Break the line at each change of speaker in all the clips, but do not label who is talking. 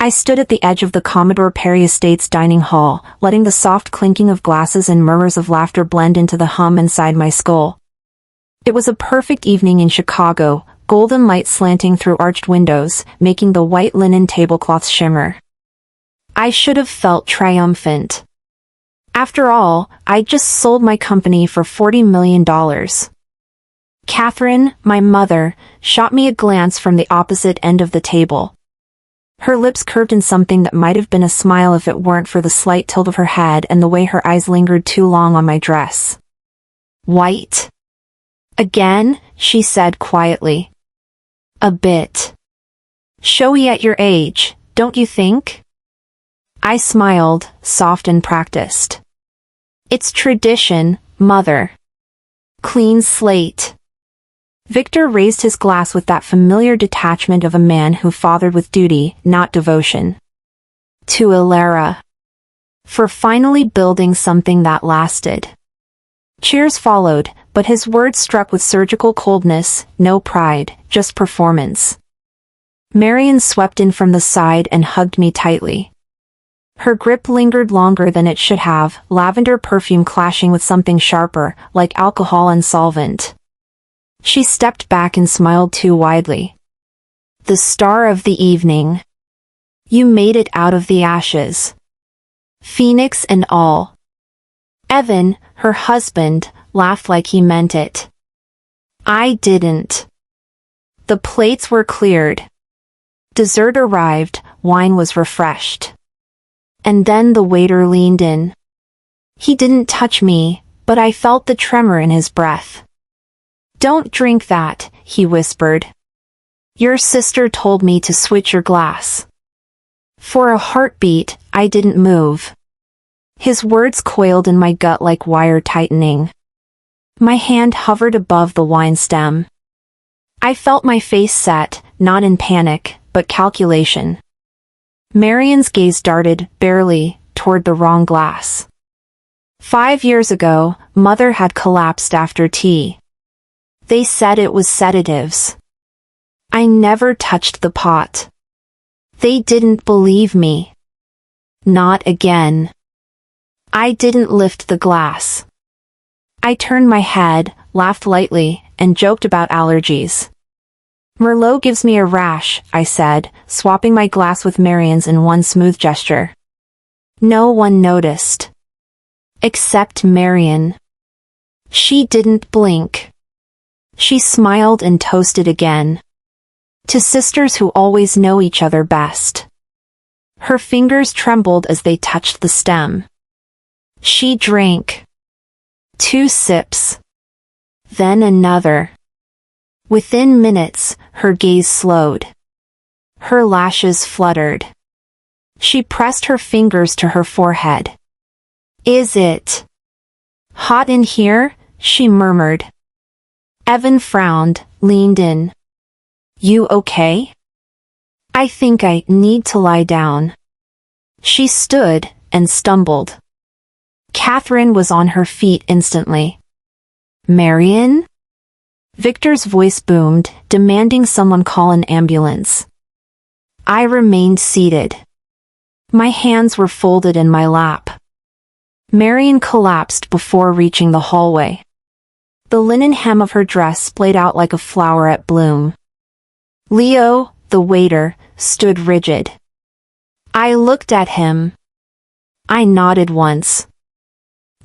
I stood at the edge of the Commodore Perry Estate's dining hall, letting the soft clinking of glasses and murmurs of laughter blend into the hum inside my skull. It was a perfect evening in Chicago, golden light slanting through arched windows, making the white linen tablecloths shimmer. I should have felt triumphant. After all, I'd just sold my company for $40 million. Catherine, my mother, shot me a glance from the opposite end of the table. Her lips curved in something that might have been a smile if it weren't for the slight tilt of her head and the way her eyes lingered too long on my dress. White? Again, she said quietly. A bit. Showy at your age, don't you think? I smiled, soft and practiced. It's tradition, mother. Clean slate. Victor raised his glass with that familiar detachment of a man who fathered with duty, not devotion. To Ilara. For finally building something that lasted. Cheers followed, but his words struck with surgical coldness, no pride, just performance. Marian swept in from the side and hugged me tightly. Her grip lingered longer than it should have, lavender perfume clashing with something sharper, like alcohol and solvent. She stepped back and smiled too widely. The star of the evening. You made it out of the ashes. Phoenix and all. Evan, her husband, laughed like he meant it. I didn't. The plates were cleared. Dessert arrived, wine was refreshed. And then the waiter leaned in. He didn't touch me, but I felt the tremor in his breath. Don't drink that, he whispered. Your sister told me to switch your glass. For a heartbeat, I didn't move. His words coiled in my gut like wire tightening. My hand hovered above the wine stem. I felt my face set, not in panic, but calculation. Marian's gaze darted, barely, toward the wrong glass. 5 years ago, Mother had collapsed after tea. They said it was sedatives. I never touched the pot. They didn't believe me. Not again. I didn't lift the glass. I turned my head, laughed lightly, and joked about allergies. Merlot gives me a rash, I said, swapping my glass with Marian's in one smooth gesture. No one noticed. Except Marian. She didn't blink. She smiled and toasted again. To sisters who always know each other best. Her fingers trembled as they touched the stem. She drank. 2 sips. Then another. Within minutes, her gaze slowed. Her lashes fluttered. She pressed her fingers to her forehead. Is it hot in here? She murmured. Evan frowned, leaned in. You okay? I think I need to lie down. She stood and stumbled. Catherine was on her feet instantly. Marian? Victor's voice boomed, demanding someone call an ambulance. I remained seated. My hands were folded in my lap. Marian collapsed before reaching the hallway. The linen hem of her dress splayed out like a flower at bloom. Leo, the waiter, stood rigid. I looked at him. I nodded once.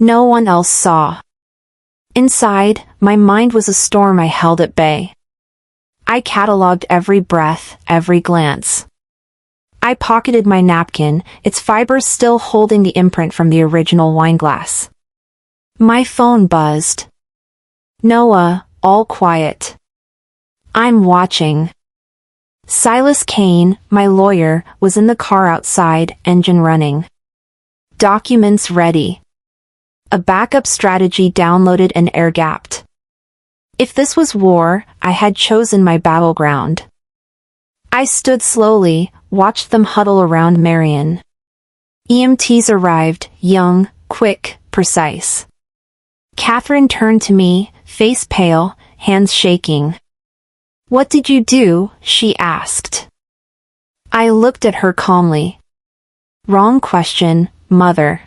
No one else saw. Inside, my mind was a storm I held at bay. I catalogued every breath, every glance. I pocketed my napkin, its fibers still holding the imprint from the original wineglass. My phone buzzed. Noah, all quiet. I'm watching. Silas Kane, my lawyer, was in the car outside, engine running. Documents ready. A backup strategy downloaded and air-gapped. If this was war, I had chosen my battleground. I stood slowly, watched them huddle around Marian. EMTs arrived, young, quick, precise. Catherine turned to me, face pale, hands shaking. What did you do? She asked. I looked at her calmly. Wrong question, Mother.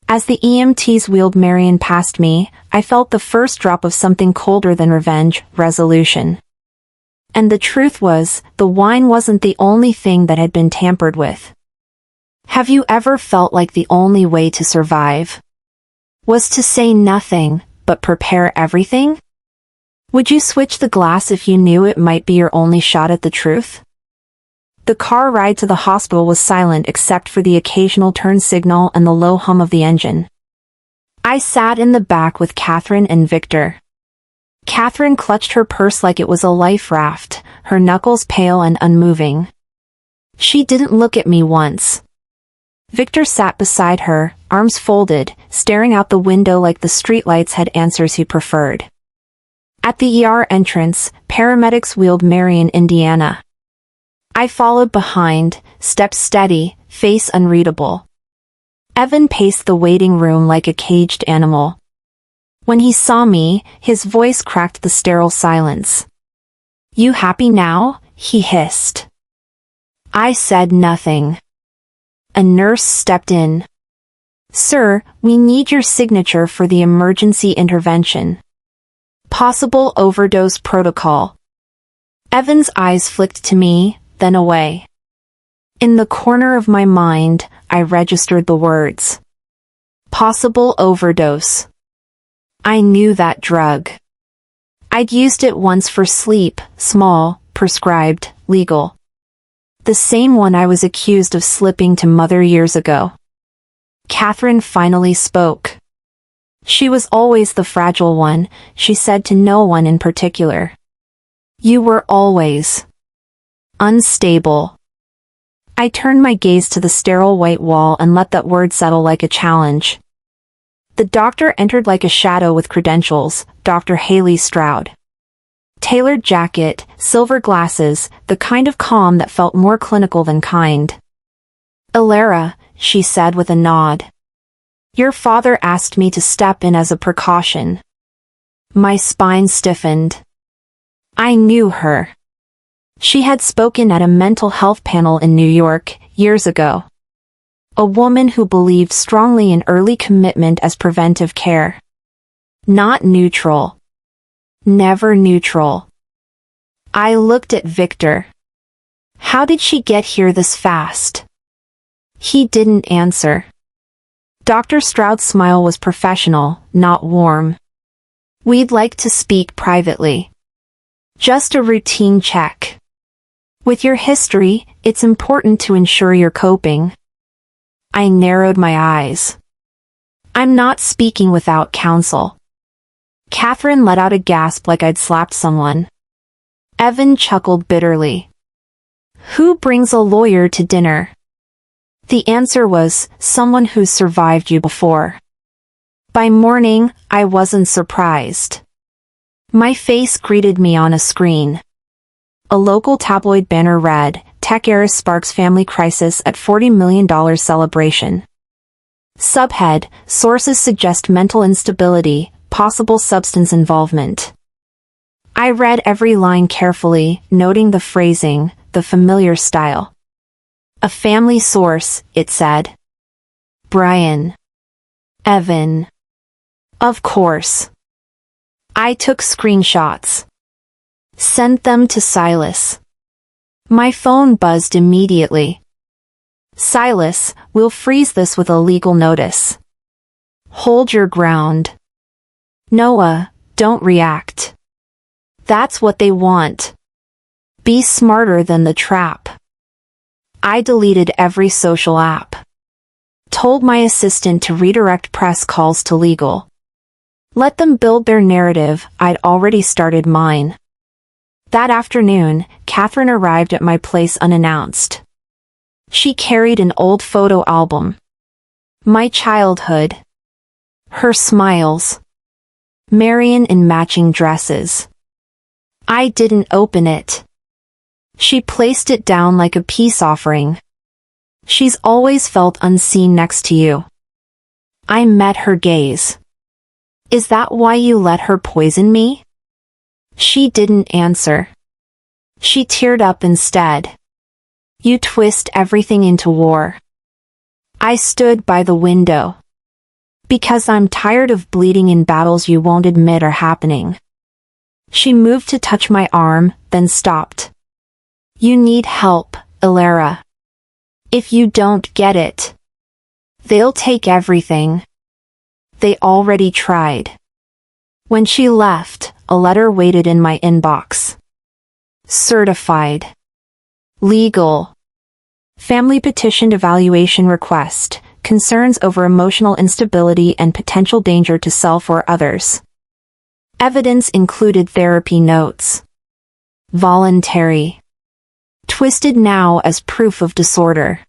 As the EMTs wheeled Marion past me, I felt the first drop of something colder than revenge, resolution. And the truth was, the wine wasn't the only thing that had been tampered with. Have you ever felt like the only way to survive was to say nothing, but prepare everything? Would you switch the glass if you knew it might be your only shot at the truth? The car ride to the hospital was silent except for the occasional turn signal and the low hum of the engine. I sat in the back with Catherine and Victor. Catherine clutched her purse like it was a life raft, her knuckles pale and unmoving. She didn't look at me once. Victor sat beside her, arms folded, staring out the window like the streetlights had answers he preferred. At the ER entrance, paramedics wheeled Marion, Indiana. I followed behind, steps steady, face unreadable. Evan paced the waiting room like a caged animal. When he saw me, his voice cracked the sterile silence. "You happy now?" he hissed. I said nothing. A nurse stepped in. "Sir, we need your signature for the emergency intervention. Possible overdose protocol." Evan's eyes flicked to me, then away. In the corner of my mind, I registered the words. Possible overdose. I knew that drug. I'd used it once for sleep, small, prescribed, legal. The same one I was accused of slipping to Mother years ago. Catherine finally spoke. She was always the fragile one, she said to no one in particular. You were always unstable. I turned my gaze to the sterile white wall and let that word settle like a challenge. The doctor entered like a shadow with credentials, Dr. Haley Stroud. Tailored jacket, silver glasses, the kind of calm that felt more clinical than kind. "Alara," she said with a nod. "Your father asked me to step in as a precaution." My spine stiffened. I knew her. She had spoken at a mental health panel in New York, years ago. A woman who believed strongly in early commitment as preventive care. Not neutral. Never neutral. I looked at Victor. How did she get here this fast? He didn't answer. Dr. Stroud's smile was professional, not warm. "We'd like to speak privately. Just a routine check. With your history, it's important to ensure you're coping." I narrowed my eyes. "I'm not speaking without counsel." Catherine let out a gasp like I'd slapped someone. Evan chuckled bitterly. "Who brings a lawyer to dinner?" The answer was, someone who's survived you before. By morning, I wasn't surprised. My face greeted me on a screen. A local tabloid banner read, "Tech heiress sparks family crisis at $40 million celebration." Subhead, sources suggest mental instability, possible substance involvement. I read every line carefully, noting the phrasing, the familiar style. A family source, it said. Brian. Evan. Of course. I took screenshots. Sent them to Silas. My phone buzzed immediately. "Silas, we'll freeze this with a legal notice. Hold your ground. Noah, don't react. That's what they want. Be smarter than the trap." I deleted every social app. Told my assistant to redirect press calls to legal. Let them build their narrative, I'd already started mine. That afternoon, Catherine arrived at my place unannounced. She carried an old photo album. My childhood. Her smiles. Marion in matching dresses. I didn't open it. She placed it down like a peace offering. "She's always felt unseen next to you." I met her gaze. "Is that why you let her poison me?" She didn't answer. She teared up instead. You twist everything into war. I stood by the window. Because I'm tired of bleeding in battles you won't admit are happening. She moved to touch my arm, then stopped. You need help, Ilara. If you don't get it, they'll take everything. They already tried. When she left, a letter waited in my inbox. Certified. Legal. Family petitioned evaluation request. Concerns over emotional instability and potential danger to self or others. Evidence included therapy notes. Voluntary. Twisted now as proof of disorder.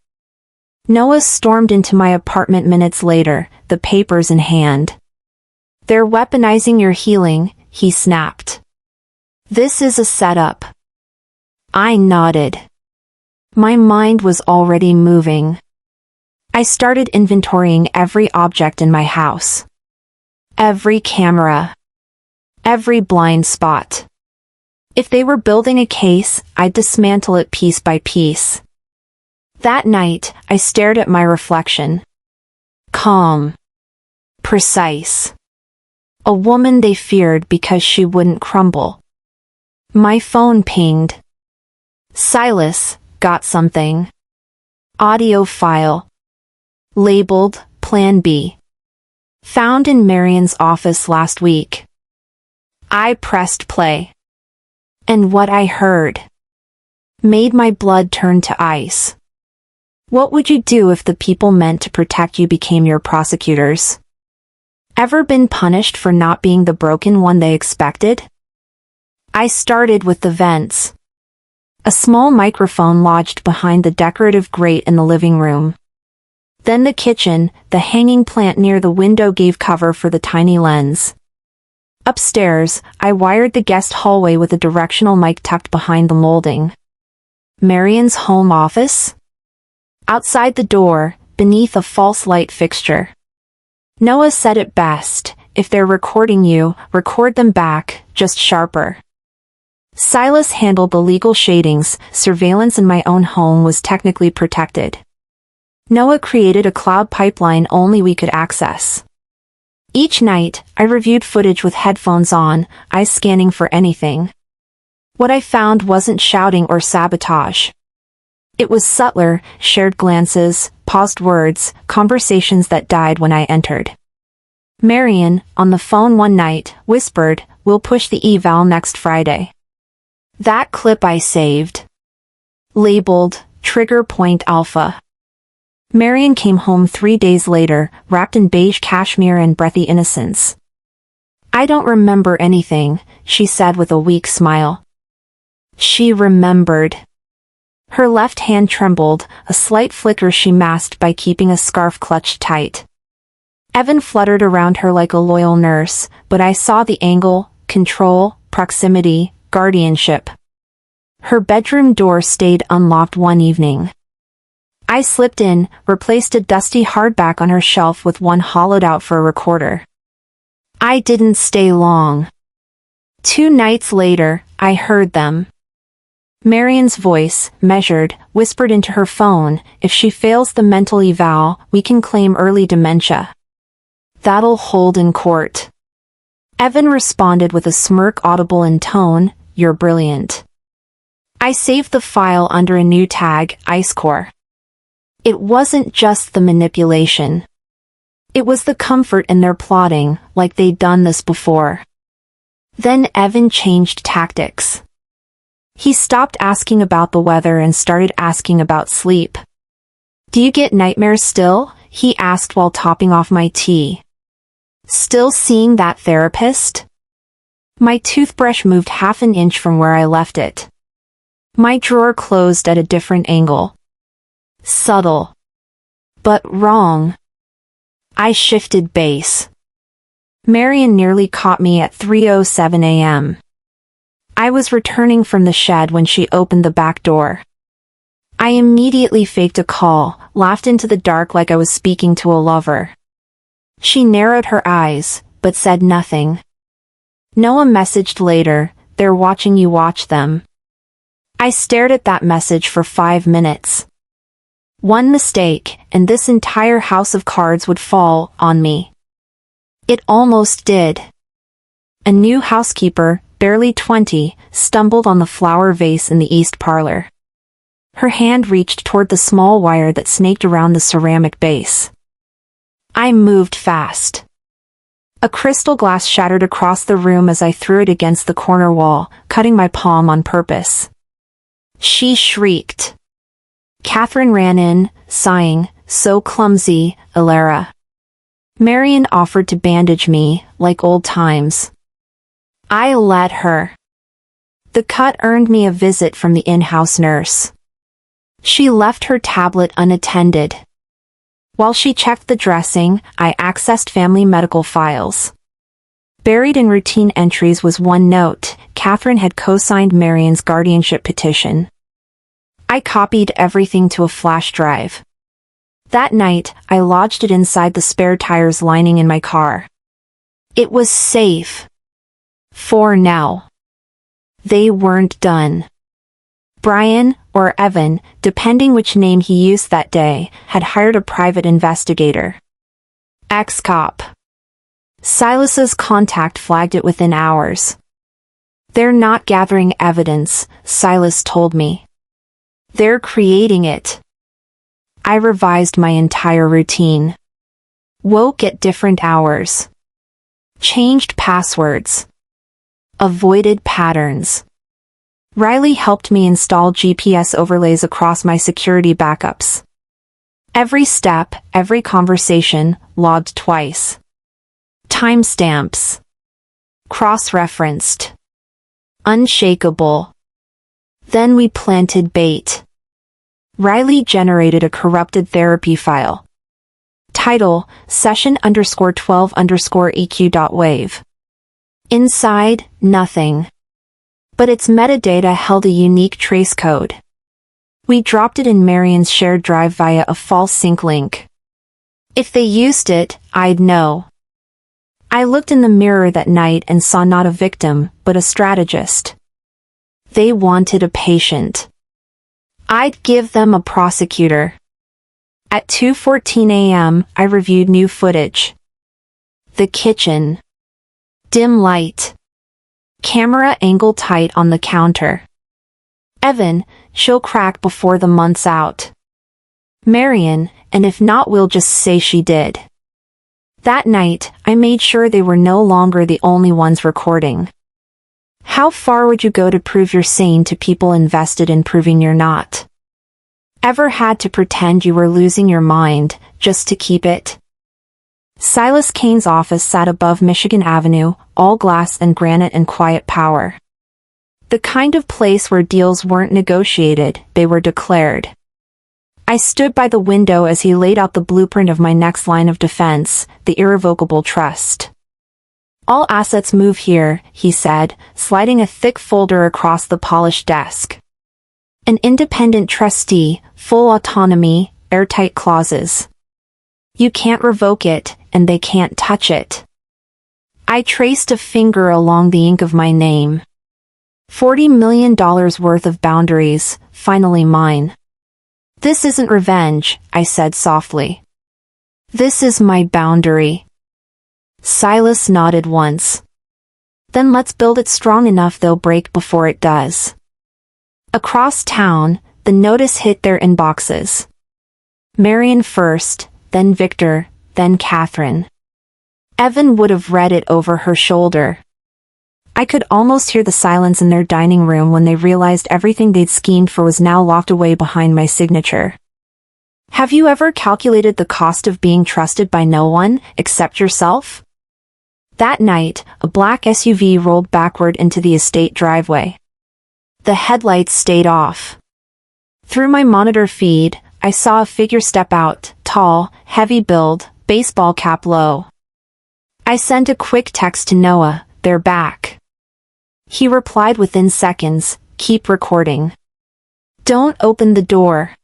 Noah stormed into my apartment minutes later, the papers in hand. They're weaponizing your healing, he snapped. This is a setup. I nodded. My mind was already moving. I started inventorying every object in my house. Every camera. Every blind spot. If they were building a case, I'd dismantle it piece by piece. That night, I stared at my reflection. Calm. Precise. A woman they feared because she wouldn't crumble. My phone pinged. Silas, got something. Audio file. Labeled, Plan B. Found in Marion's office last week. I pressed play. And what I heard made my blood turn to ice. What would you do if the people meant to protect you became your prosecutors? Ever been punished for not being the broken one they expected? I started with the vents. A small microphone lodged behind the decorative grate in the living room. Then the kitchen, the hanging plant near the window gave cover for the tiny lens. Upstairs, I wired the guest hallway with a directional mic tucked behind the molding. Marion's home office? Outside the door, beneath a false light fixture. Noah said it best, if they're recording you, record them back, just sharper. Silas handled the legal shadings, surveillance in my own home was technically protected. Noah created a cloud pipeline only we could access. Each night, I reviewed footage with headphones on, eyes scanning for anything. What I found wasn't shouting or sabotage. It was subtler, shared glances, paused words, conversations that died when I entered. Marion, on the phone one night, whispered, "We'll push the eval next Friday." That clip I saved. Labeled, Trigger Point Alpha. Marion came home 3 days later, wrapped in beige cashmere and breathy innocence. I don't remember anything, she said with a weak smile. She remembered. Her left hand trembled, a slight flicker she masked by keeping a scarf clutched tight. Evan fluttered around her like a loyal nurse, but I saw the angle, control, proximity, guardianship. Her bedroom door stayed unlocked one evening. I slipped in, replaced a dusty hardback on her shelf with one hollowed out for a recorder. I didn't stay long. 2 nights later, I heard them. Marion's voice, measured, whispered into her phone, "If she fails the mental eval, we can claim early dementia. That'll hold in court." Evan responded with a smirk audible in tone, "You're brilliant." I saved the file under a new tag, IceCore. It wasn't just the manipulation. It was the comfort in their plotting, like they'd done this before. Then Evan changed tactics. He stopped asking about the weather and started asking about sleep. "Do you get nightmares still?" he asked while topping off my tea. "Still seeing that therapist?" My toothbrush moved half an inch from where I left it. My drawer closed at a different angle. Subtle. But wrong. I shifted base. Marion nearly caught me at 3:07 a.m. I was returning from the shed when she opened the back door. I immediately faked a call, laughed into the dark like I was speaking to a lover. She narrowed her eyes, but said nothing. Noah messaged later, "They're watching you watch them." I stared at that message for 5 minutes. One mistake, and this entire house of cards would fall on me. It almost did. A new housekeeper, barely 20, stumbled on the flower vase in the east parlor. Her hand reached toward the small wire that snaked around the ceramic base. I moved fast. A crystal glass shattered across the room as I threw it against the corner wall, cutting my palm on purpose. She shrieked. Catherine ran in, sighing, "So clumsy, Alara." Marion offered to bandage me, like old times. I let her. The cut earned me a visit from the in-house nurse. She left her tablet unattended. While she checked the dressing, I accessed family medical files. Buried in routine entries was one note: Catherine had co-signed Marion's guardianship petition. I copied everything to a flash drive. That night, I lodged it inside the spare tires lining in my car. It was safe. For now. They weren't done. Brian, or Evan, depending which name he used that day, had hired a private investigator. Ex-cop. Silas's contact flagged it within hours. "They're not gathering evidence," Silas told me. "They're creating it." I revised my entire routine. Woke at different hours. Changed passwords. Avoided patterns. Riley helped me install GPS overlays across my security backups. Every step, every conversation, logged twice. Timestamps. Cross-referenced. Unshakable. Then we planted bait. Riley generated a corrupted therapy file. Title: session_12_eq.wave. Inside, nothing. But its metadata held a unique trace code. We dropped it in Marion's shared drive via a false sync link. If they used it, I'd know. I looked in the mirror that night and saw not a victim, but a strategist. They wanted a patient. I'd give them a prosecutor. At 2:14 a.m., I reviewed new footage. The kitchen. Dim light. Camera angle tight on the counter. Evan, she'll crack before the month's out. Marion, and if not, we'll just say she did. That night, I made sure they were no longer the only ones recording. How far would you go to prove you're sane to people invested in proving you're not? Ever had to pretend you were losing your mind, just to keep it? Silas Kane's office sat above Michigan Avenue, all glass and granite and quiet power. The kind of place where deals weren't negotiated, they were declared. I stood by the window as he laid out the blueprint of my next line of defense, the irrevocable trust. "All assets move here," he said, sliding a thick folder across the polished desk. "An independent trustee, full autonomy, airtight clauses. You can't revoke it, and they can't touch it." I traced a finger along the ink of my name. $40 million worth of boundaries, finally mine. "This isn't revenge," I said softly. "This is my boundary." Silas nodded once. "Then let's build it strong enough they'll break before it does." Across town, the notice hit their inboxes. Marion first, then Victor, then Catherine. Evan would have read it over her shoulder. I could almost hear the silence in their dining room when they realized everything they'd schemed for was now locked away behind my signature. Have you ever calculated the cost of being trusted by no one, except yourself? That night, a black SUV rolled backward into the estate driveway. The headlights stayed off. Through my monitor feed, I saw a figure step out, tall, heavy build, baseball cap low. I sent a quick text to Noah, "They're back." He replied within seconds, "Keep recording. Don't open the door."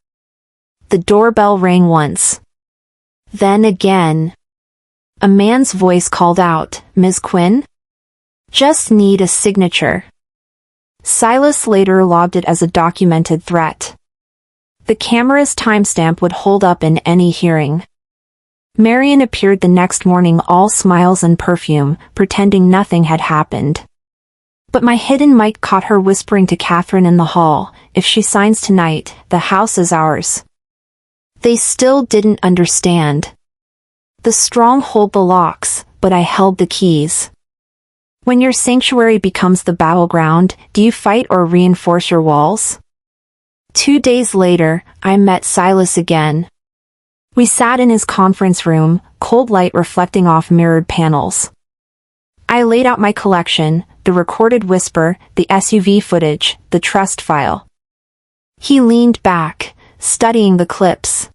The doorbell rang once. Then again. A man's voice called out, "Ms. Quinn? Just need a signature." Silas later logged it as a documented threat. The camera's timestamp would hold up in any hearing. Marion appeared the next morning all smiles and perfume, pretending nothing had happened. But my hidden mic caught her whispering to Catherine in the hall, "If she signs tonight, the house is ours." They still didn't understand. The strong hold the locks, but I held the keys. When your sanctuary becomes the battleground, do you fight or reinforce your walls? 2 days later, I met Silas again. We sat in his conference room, cold light reflecting off mirrored panels. I laid out my collection, the recorded whisper, the SUV footage, the trust file. He leaned back, studying the clips.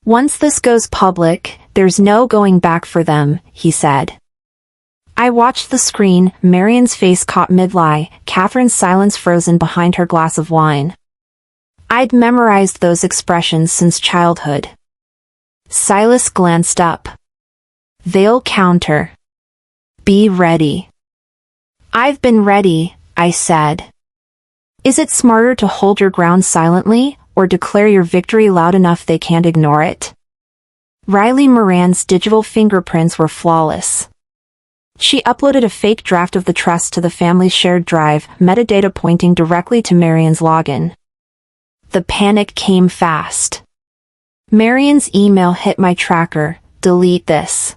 "Once this goes public, there's no going back for them," he said. I watched the screen, Marion's face caught mid-lie, Catherine's silence frozen behind her glass of wine. I'd memorized those expressions since childhood. Silas glanced up. "They'll counter. Be ready." "I've been ready," I said. "Is it smarter to hold your ground silently, or declare your victory loud enough they can't ignore it?" Riley Moran's digital fingerprints were flawless. She uploaded a fake draft of the trust to the family's shared drive, metadata pointing directly to Marion's login. The panic came fast. Marion's email hit my tracker, "Delete this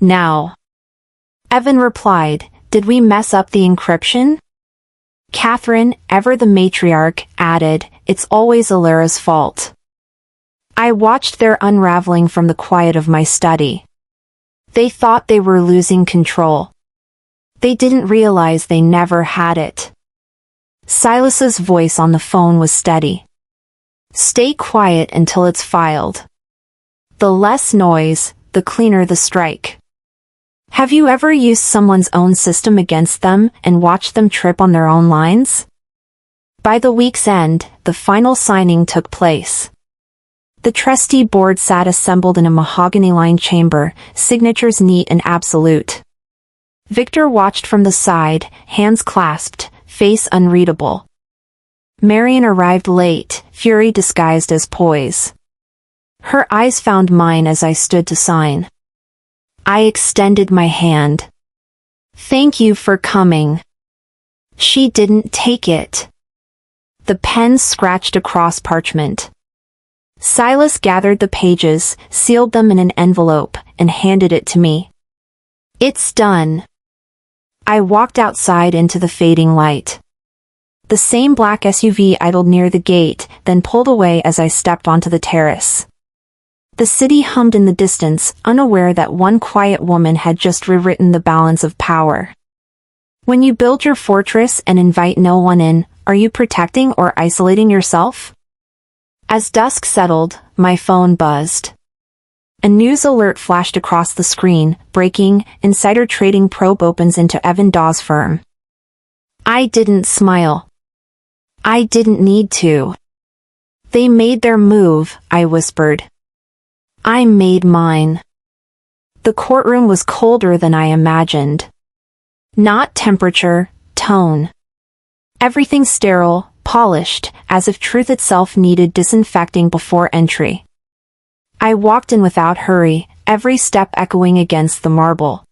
now." Evan replied, "Did we mess up the encryption?" Catherine, ever the matriarch, added, "It's always Alara's fault." I watched their unraveling from the quiet of my study. They thought they were losing control. They didn't realize they never had it. Silas's voice on the phone was steady. "Stay quiet until it's filed. The less noise, the cleaner the strike." Have you ever used someone's own system against them and watched them trip on their own lines? By the week's end, the final signing took place. The trustee board sat assembled in a mahogany-lined chamber, signatures neat and absolute. Victor watched from the side, hands clasped, face unreadable. Marion arrived late, fury disguised as poise. Her eyes found mine as I stood to sign. I extended my hand. "Thank you for coming." She didn't take it. The pen scratched across parchment. Silas gathered the pages, sealed them in an envelope, and handed it to me. "It's done." I walked outside into the fading light. The same black SUV idled near the gate, then pulled away as I stepped onto the terrace. The city hummed in the distance, unaware that one quiet woman had just rewritten the balance of power. When you build your fortress and invite no one in, are you protecting or isolating yourself? As dusk settled, my phone buzzed. A news alert flashed across the screen, breaking, insider trading probe opens into Evan Dawes' firm. I didn't smile. I didn't need to. "They made their move," I whispered. "I made mine." The courtroom was colder than I imagined. Not temperature, tone. Everything sterile, polished, as if truth itself needed disinfecting before entry. I walked in without hurry, every step echoing against the marble.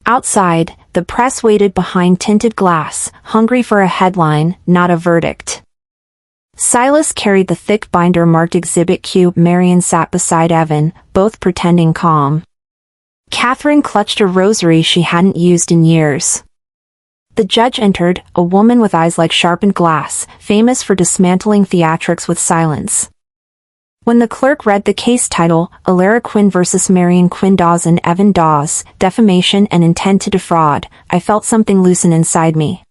Outside, the press waited behind tinted glass, hungry for a headline, not a verdict. Silas carried the thick binder marked Exhibit Q. Marion sat beside Evan, both pretending calm. Catherine clutched a rosary she hadn't used in years. The judge entered, a woman with eyes like sharpened glass, famous for dismantling theatrics with silence. When the clerk read the case title, Alara Quinn vs. Marion Quinn Dawes and Evan Dawes, Defamation and Intent to Defraud, I felt something loosen inside me.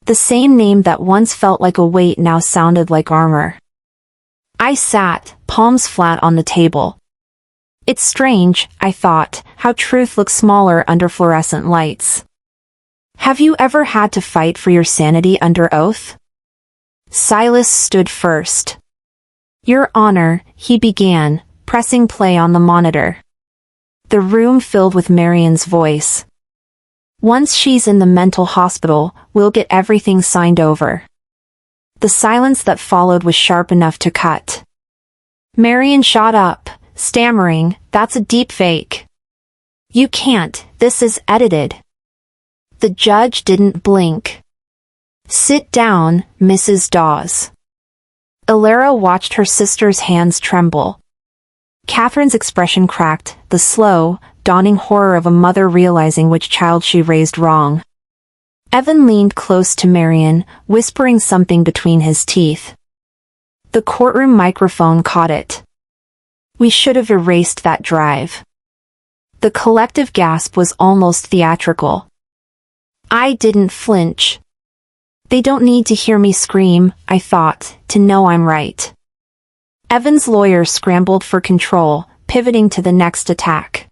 The same name that once felt like a weight now sounded like armor. I sat, palms flat on the table. It's strange, I thought, how truth looks smaller under fluorescent lights. Have you ever had to fight for your sanity under oath? Silas stood first. Your Honor, he began, pressing play on the monitor. The room filled with Marion's voice. Once she's in the mental hospital, we'll get everything signed over. The silence that followed was sharp enough to cut. Marion shot up, stammering, "That's a deep fake. You can't, this is edited." The judge didn't blink. "Sit down, Mrs. Dawes." Alara watched her sister's hands tremble. Catherine's expression cracked, the slow, dawning horror of a mother realizing which child she raised wrong. Evan leaned close to Marion, whispering something between his teeth. The courtroom microphone caught it. "We should have erased that drive." The collective gasp was almost theatrical. I didn't flinch. They don't need to hear me scream, I thought, to know I'm right. Evan's lawyer scrambled for control, pivoting to the next attack.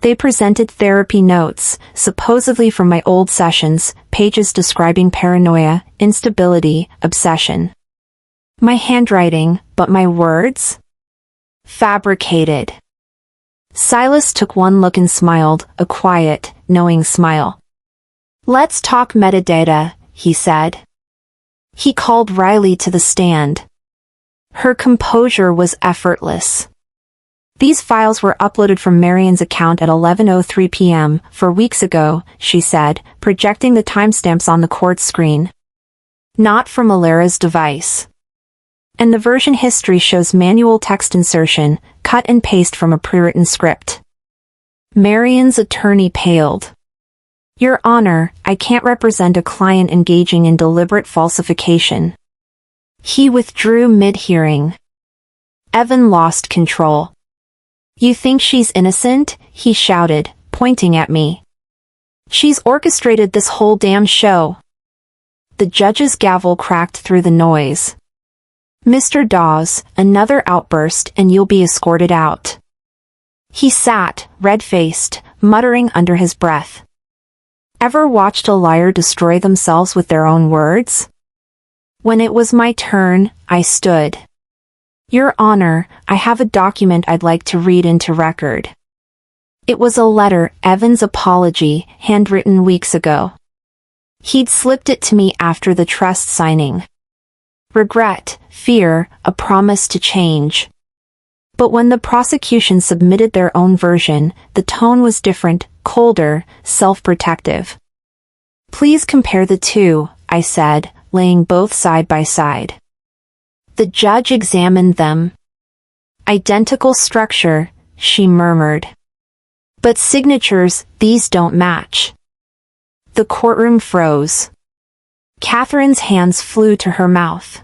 They presented therapy notes, supposedly from my old sessions, pages describing paranoia, instability, obsession. My handwriting, but my words? Fabricated. Silas took one look and smiled, a quiet, knowing smile. "Let's talk metadata," he said. He called Riley to the stand. Her composure was effortless. "These files were uploaded from Marion's account at 11:03 p.m. 4 weeks ago," she said, projecting the timestamps on the court screen. "Not from Alara's device. And the version history shows manual text insertion, cut and paste from a pre-written script." Marion's attorney paled. "Your Honor, I can't represent a client engaging in deliberate falsification." He withdrew mid-hearing. Evan lost control. "You think she's innocent?" he shouted, pointing at me. "She's orchestrated this whole damn show." The judge's gavel cracked through the noise. "Mr. Dawes, another outburst and you'll be escorted out." He sat, red-faced, muttering under his breath. Ever watched a liar destroy themselves with their own words? When it was my turn, I stood. "Your Honor, I have a document I'd like to read into record." It was a letter, Evan's apology, handwritten weeks ago. He'd slipped it to me after the trust signing. Regret, fear, a promise to change. But when the prosecution submitted their own version, the tone was different, colder, self-protective. "Please compare the two," I said, laying both side by side. The judge examined them. "Identical structure," she murmured. "But signatures, these don't match." The courtroom froze. Catherine's hands flew to her mouth.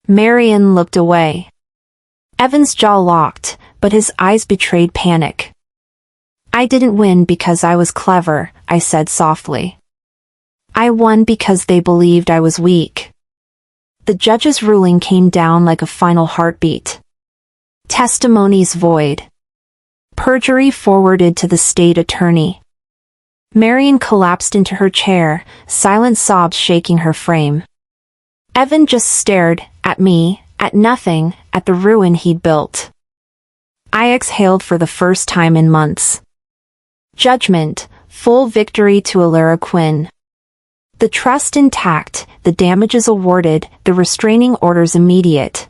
Marion looked away. Evan's jaw locked, but his eyes betrayed panic. "I didn't win because I was clever," I said softly. "I won because they believed I was weak." The judge's ruling came down like a final heartbeat. Testimonies void. Perjury forwarded to the state attorney. Marion collapsed into her chair, silent sobs shaking her frame. Evan just stared, at me, at nothing, at the ruin he'd built. I exhaled for the first time in months. Judgment, full victory to Alara Quinn. The trust intact, the damages awarded, the restraining orders immediate.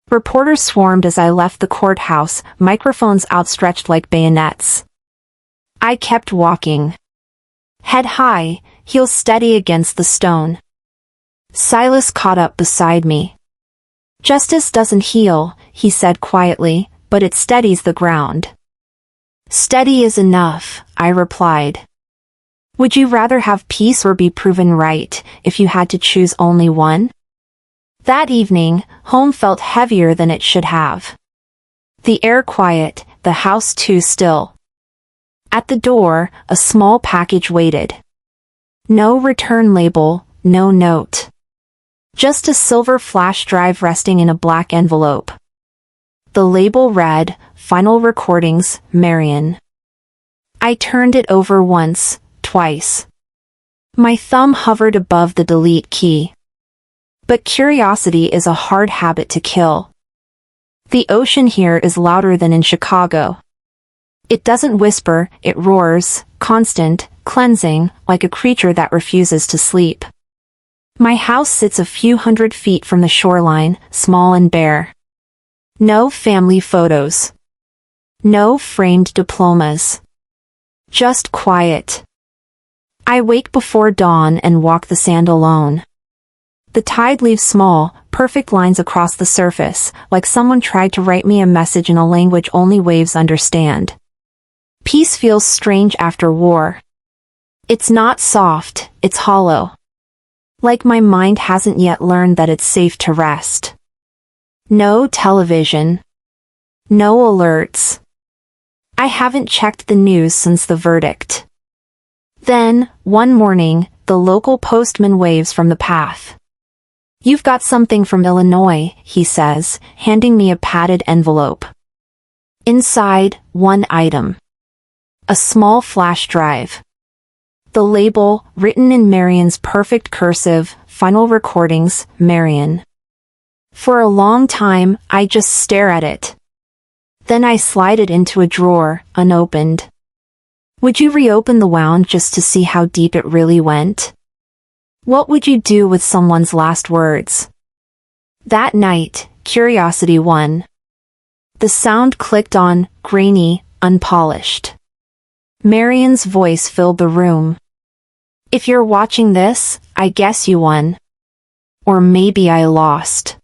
Reporters swarmed as I left the courthouse, microphones outstretched like bayonets. I kept walking. Head high, heels steady against the stone. Silas caught up beside me. "Justice doesn't heal," he said quietly, "but it steadies the ground." "Steady is enough," I replied. "Would you rather have peace or be proven right, if you had to choose only one?" That evening, home felt heavier than it should have. The air quiet, the house too still. At the door, a small package waited. No return label, no note. Just a silver flash drive resting in a black envelope. The label read, "Final Recordings, Marion." I turned it over once, twice. My thumb hovered above the delete key. But curiosity is a hard habit to kill. The ocean here is louder than in Chicago. It doesn't whisper, it roars, constant, cleansing, like a creature that refuses to sleep. My house sits a few hundred feet from the shoreline, small and bare. No family photos. No framed diplomas. Just quiet. I wake before dawn and walk the sand alone. The tide leaves small, perfect lines across the surface, like someone tried to write me a message in a language only waves understand. Peace feels strange after war. It's not soft, it's hollow. Like my mind hasn't yet learned that it's safe to rest. No television. No alerts. I haven't checked the news since the verdict. Then, one morning, the local postman waves from the path. "You've got something from Illinois," he says, handing me a padded envelope. Inside, one item. A small flash drive. The label, written in Marion's perfect cursive, "Final recordings, Marion." For a long time, I just stare at it. Then I slide it into a drawer, unopened. Would you reopen the wound just to see how deep it really went? What would you do with someone's last words? That night, curiosity won. The sound clicked on, grainy, unpolished. Marion's voice filled the room. "If you're watching this, I guess you won. Or maybe I lost."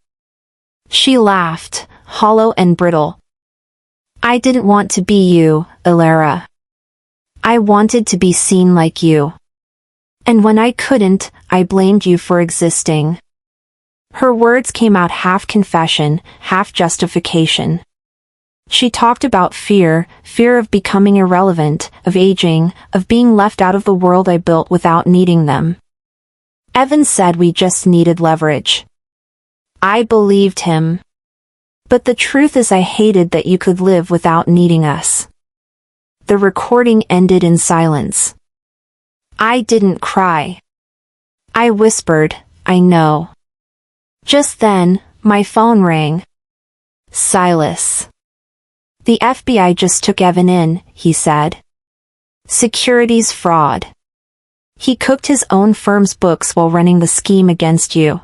She laughed, hollow and brittle. "I didn't want to be you, Ilara. I wanted to be seen like you. And when I couldn't, I blamed you for existing." Her words came out half confession, half justification. She talked about fear of becoming irrelevant, of aging, of being left out of the world I built without needing them. Evan said we just needed leverage. I believed him. But the truth is I hated that you could live without needing us. The recording ended in silence. I didn't cry. I whispered, "I know." Just then, my phone rang. Silas. "The FBI just took Evan in," he said. "Securities fraud. He cooked his own firm's books while running the scheme against you."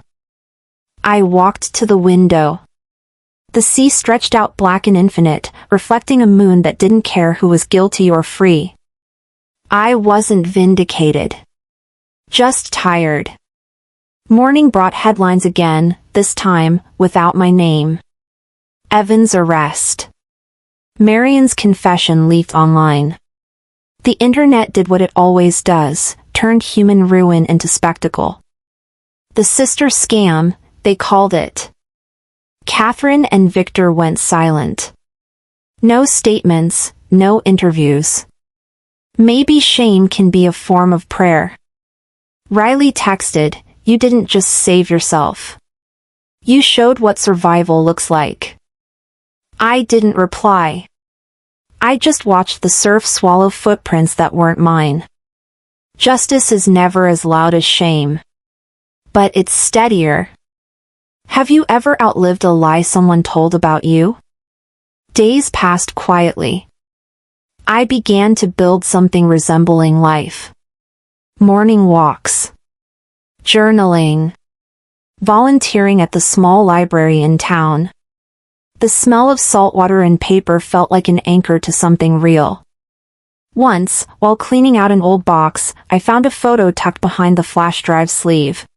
I walked to the window. The sea stretched out black and infinite, reflecting a moon that didn't care who was guilty or free. I wasn't vindicated. Just tired. Morning brought headlines again, this time, without my name. Evan's arrest. Marion's confession leaked online. The internet did what it always does, turned human ruin into spectacle. The sister scam, they called it. Catherine and Victor went silent. No statements, no interviews. Maybe shame can be a form of prayer. Riley texted, "You didn't just save yourself. You showed what survival looks like." I didn't reply. I just watched the surf swallow footprints that weren't mine. Justice is never as loud as shame. But it's steadier. Have you ever outlived a lie someone told about you? Days passed quietly. I began to build something resembling life. Morning walks. Journaling. Volunteering at the small library in town. The smell of salt water and paper felt like an anchor to something real. Once, while cleaning out an old box, I found a photo tucked behind the flash drive sleeve.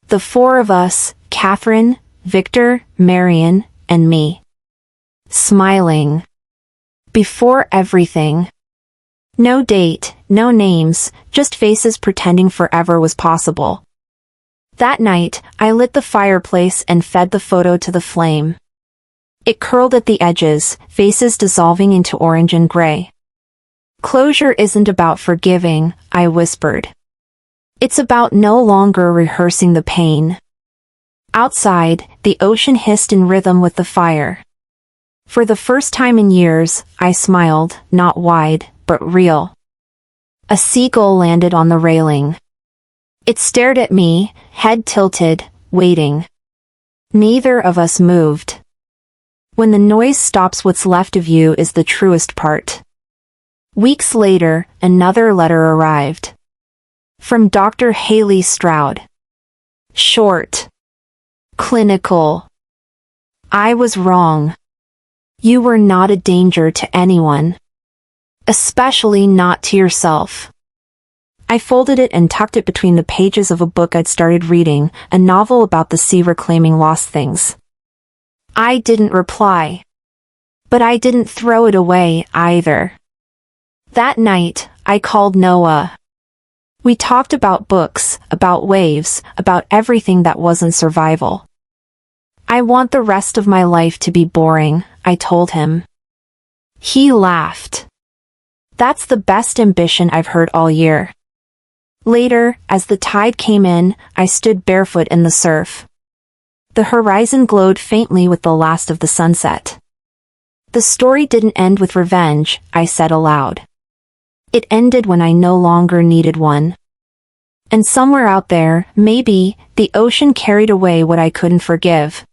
The four of us, Catherine, Victor, Marion, and me. Smiling. Before everything. No date, no names, just faces pretending forever was possible. That night, I lit the fireplace and fed the photo to the flame. It curled at the edges, faces dissolving into orange and gray. Closure isn't about forgiving, I whispered. It's about no longer rehearsing the pain. Outside, the ocean hissed in rhythm with the fire. For the first time in years, I smiled, not wide, but real. A seagull landed on the railing. It stared at me, head tilted, waiting. Neither of us moved. When the noise stops, what's left of you is the truest part. Weeks later, another letter arrived. From Dr. Haley Stroud. Short. Clinical. I was wrong. You were not a danger to anyone. Especially not to yourself. I folded it and tucked it between the pages of a book I'd started reading, a novel about the sea reclaiming lost things. I didn't reply. But I didn't throw it away, either. That night, I called Noah. We talked about books, about waves, about everything that wasn't survival. I want the rest of my life to be boring, I told him. He laughed. That's the best ambition I've heard all year. Later, as the tide came in, I stood barefoot in the surf. The horizon glowed faintly with the last of the sunset. The story didn't end with revenge, I said aloud. It ended when I no longer needed one. And somewhere out there, maybe, the ocean carried away what I couldn't forgive.